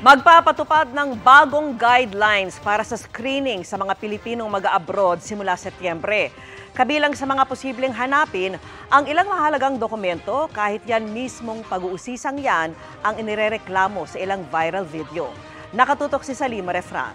Magpapatupad ng bagong guidelines para sa screening sa mga Pilipinong mag-abroad simula Setyembre. Kabilang sa mga posibleng hanapin ang ilang mahalagang dokumento kahit yan mismong pag-uusisang yan ang inirereklamo sa ilang viral video. Nakatutok si Salima Refran.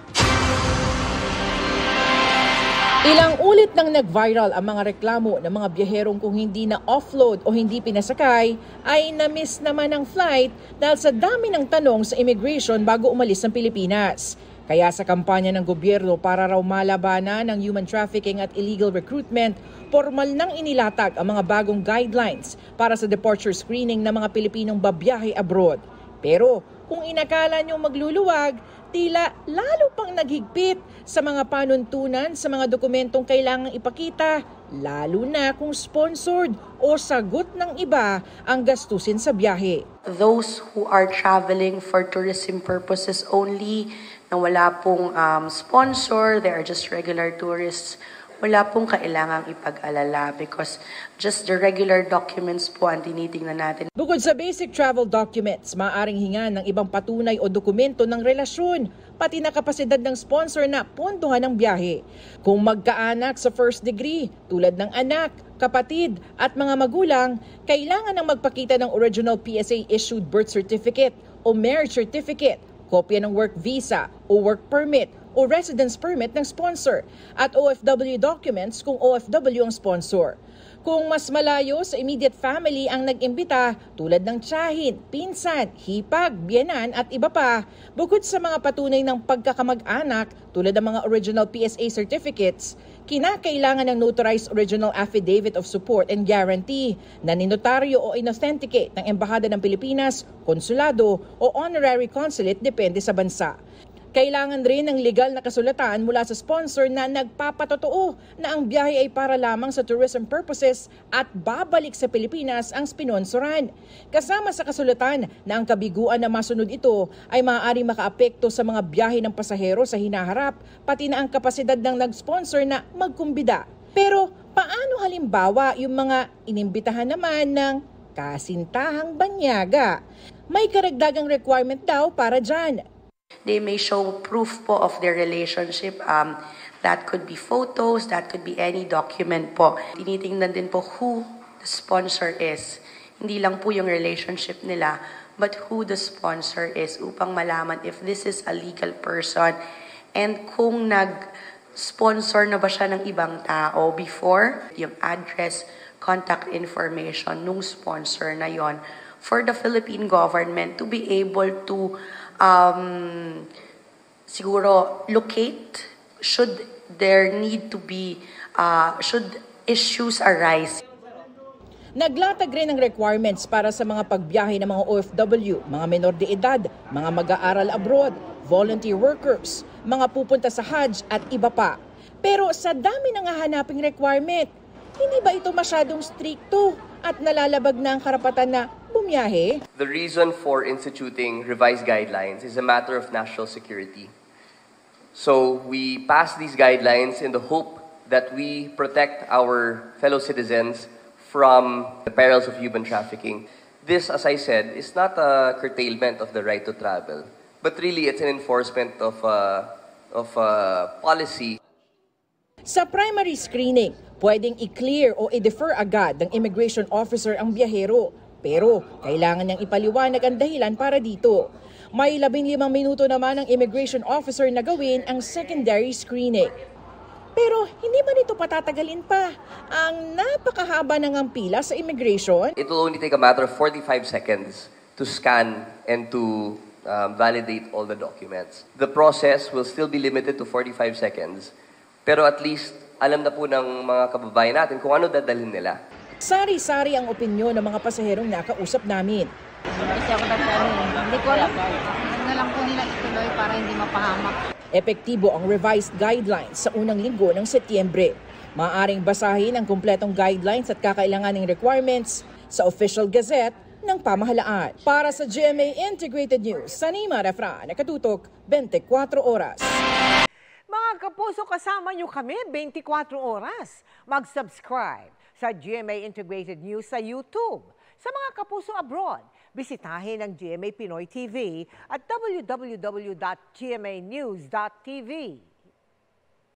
Ilang ulit nang nag-viral ang mga reklamo ng mga biyaherong kung hindi na offload o hindi pinasakay ay na-miss naman ang flight dahil sa dami ng tanong sa immigration bago umalis ng Pilipinas. Kaya sa kampanya ng gobyerno para raw malabanan ng human trafficking at illegal recruitment, formal nang inilatag ang mga bagong guidelines para sa departure screening ng mga Pilipinong babiyahe abroad. Pero kung inakala nyo magluluwag, tila lalo pang naghigpit sa mga panuntunan sa mga dokumentong kailangang ipakita, lalo na kung sponsored o sagot ng iba ang gastusin sa biyahe. Those who are traveling for tourism purposes only, na wala pong sponsor, they are just regular tourists, wala pong kailangang ipag-alala because just the regular documents po ang tinitingnan natin. Bukod sa basic travel documents, maaaring hingan ng ibang patunay o dokumento ng relasyon, pati na kapasidad ng sponsor na pondohan ng biyahe. Kung magkaanak sa first degree, tulad ng anak, kapatid at mga magulang, kailangan ng magpakita ng original PSA-issued birth certificate o marriage certificate, kopya ng work visa o work permit o residence permit ng sponsor at OFW documents kung OFW ang sponsor. Kung mas malayo sa immediate family ang nag-imbita tulad ng tiyahin, pinsan, hipag, biyenan at iba pa, bukod sa mga patunay ng pagkakamag-anak tulad ng mga original PSA certificates, kinakailangan ng notarized original affidavit of support and guarantee na ninotaryo o inauthenticate ng Embahada ng Pilipinas, konsulado o honorary consulate depende sa bansa. Kailangan rin ng legal na kasulatan mula sa sponsor na nagpapatotoo na ang biyahe ay para lamang sa tourism purposes at babalik sa Pilipinas ang sponsoran. Kasama sa kasulatan na ang kabiguan na masunod ito ay maaaring makaapekto sa mga biyahe ng pasahero sa hinaharap, pati na ang kapasidad ng nag-sponsor na magkumbida. Pero paano halimbawa yung mga inimbitahan naman ng kasintahang banyaga? May karagdagang requirement daw para dyan. They may show proof po of their relationship. That could be photos, that could be any document po. Tinitingnan din po who the sponsor is. Hindi lang po yung relationship nila, but who the sponsor is upang malaman if this is a legal person and kung nag-sponsor na ba siya ng ibang tao before, yung address, contact information nung sponsor na yon for the Philippine government to be able to siguro locate should there need to be should issues arise. Naglatag rin ng requirements para sa mga pagbiyahe ng mga OFW, mga menor de edad, mga mag-aaral abroad, volunteer workers, mga pupunta sa Hajj at iba pa. Pero sa dami ng hahanaping requirement, hindi ba ito masyadong stricto at nalalabag na ang karapatan na bumiyahe? The reason for instituting revised guidelines is a matter of national security. So we pass these guidelines in the hope that we protect our fellow citizens from the perils of human trafficking. This, as I said, is not a curtailment of the right to travel, but really it's an enforcement of policy. Sa primary screening, pwedeng i-clear o i-defer agad ng immigration officer ang biyahero. Pero kailangan niyang ipaliwanag ang dahilan para dito. May 15 minuto naman ang immigration officer na gawin ang secondary screening. Pero hindi ba nito patatagalin pa ang napakahaba ng pila sa immigration? It will only take a matter of 45 seconds to scan and to validate all the documents. The process will still be limited to 45 seconds. Pero at least alam na po ng mga kababayan natin kung ano dadalhin nila. Sari-sari ang opinyon ng mga pasaherong nakausap namin. Kasi ako hindi ko alam. Ano na lang po nila ituloy para hindi mapahamak. Epektibo ang revised guidelines sa unang linggo ng Setyembre. Maaaring basahin ang kumpletong guidelines at kakailanganing requirements sa Official Gazette ng pamahalaan. Para sa GMA Integrated News, Salima Refran, nakatutok 24 oras. Mga kapuso, kasama nyo kami 24 oras. Mag-subscribe sa GMA Integrated News sa YouTube. Sa mga kapuso abroad, bisitahin ang GMA Pinoy TV at www.gmanews.tv.